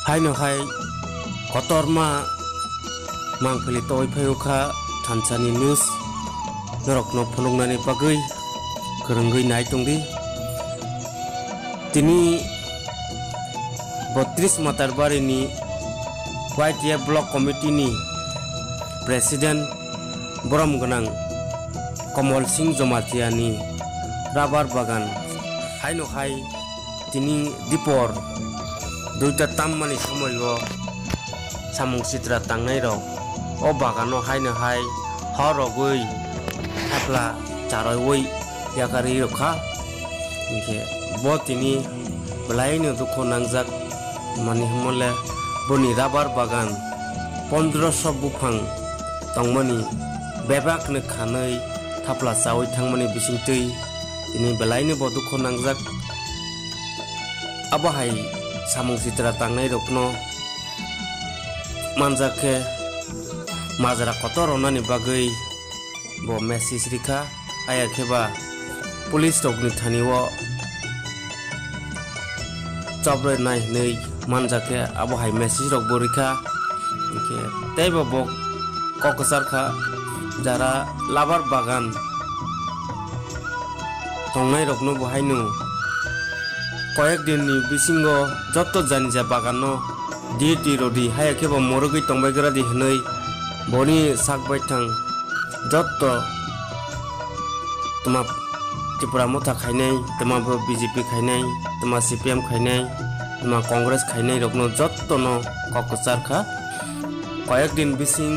hai no hai kotorma mangpili toy phayukha thansani news norok no phunungnani bagui kerengui nai tongdi tini 32 Matarbari ni YTF Block Committee ni Presiden Borom Ganang Komol Singh Jomatia ni Rabar Bagan hai no hai tini dipor duita tammani samoyo samung sitra tangnai rok o bagano hai no hai horogui thapla charoi yakari rokha inke bo tini belaino dukho nangjak mani humole boni rabar bagan 1500 bufang tongmani bebak ne khanai thapla chawi thangmani bisingtui tini belaino bo dukho nangjak abahai samung sitra tangnai rokno manjake majra kotoronani bagui bo message rikha aya kheba police rokni thaniwo chabre nai nei manjake abahai message rok bo rikha ke teibo bo kokosar kha jara labar bagan tongnai rokno bo hainu কয়েকদিন নি বিসিঙ্গো যত জানি যা বাগানো DT রডি হায় কেবল মরগই টংবাইগরা দি হনই বনি সাকবাই থাং যত তোমা ত্রিপুরা মথা খাইনাই তোমা বিজেপি খাইনাই তোমা সিপিএম খাইনাই তোমা কংগ্রেস খাইনাই রকনো যত ন ককসার খা কয়েকদিন বিসিং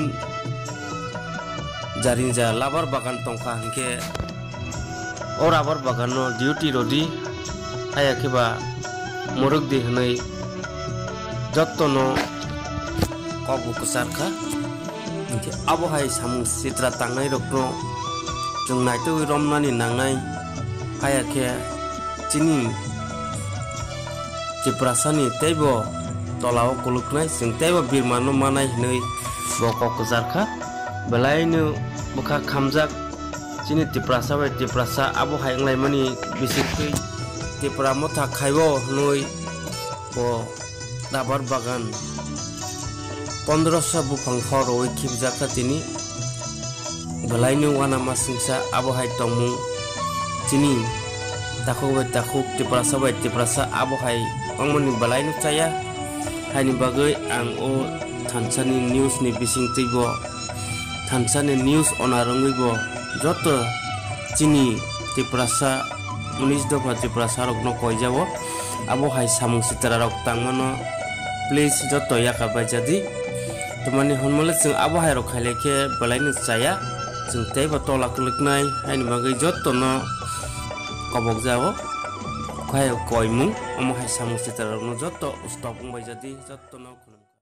জারিন যা লাবার বাগান টংখা হনকে ও রাবার বাগানো duty রডি aya keba moruk di hanai jottono kobu kusarkha inke abohai samung sitra tangnai rokno jung naito romnani nangnai aya ke chini chiprasani teibo tolao kuluknai sing teibo birmano manai hanai boko kusarkha belainu bukha khamjak chini tiprasa bai tiprasa abohai nglai mani bisikui Tripura motha khaibo noi bo rabar bagan 1500 bufang khoroi khibjaka tini belainu wana masingsa abohai tongmu tini takuk Tripura sa abohai pangmani belainu chaya haini bagai ang o thansani news ni bising tibo thansani news onarongui bo joto tini Tripura sa 19 দফা ত্রিপুরা সারক ন কই যাব আবো high সামুং Sitara rock তাংমানো please যত ইয়াকা বাজাদি তোমানি হনমলে जों আবো high rock খাইলেকে বলাইনো চায়া जों তেইবা তলা কলকনাই হাইনি বাগৈ যত ন কবক যাব কয় কইমু আমো হাই সামুং সিতারা রক ন যত স্টপ বাজাদি যত ন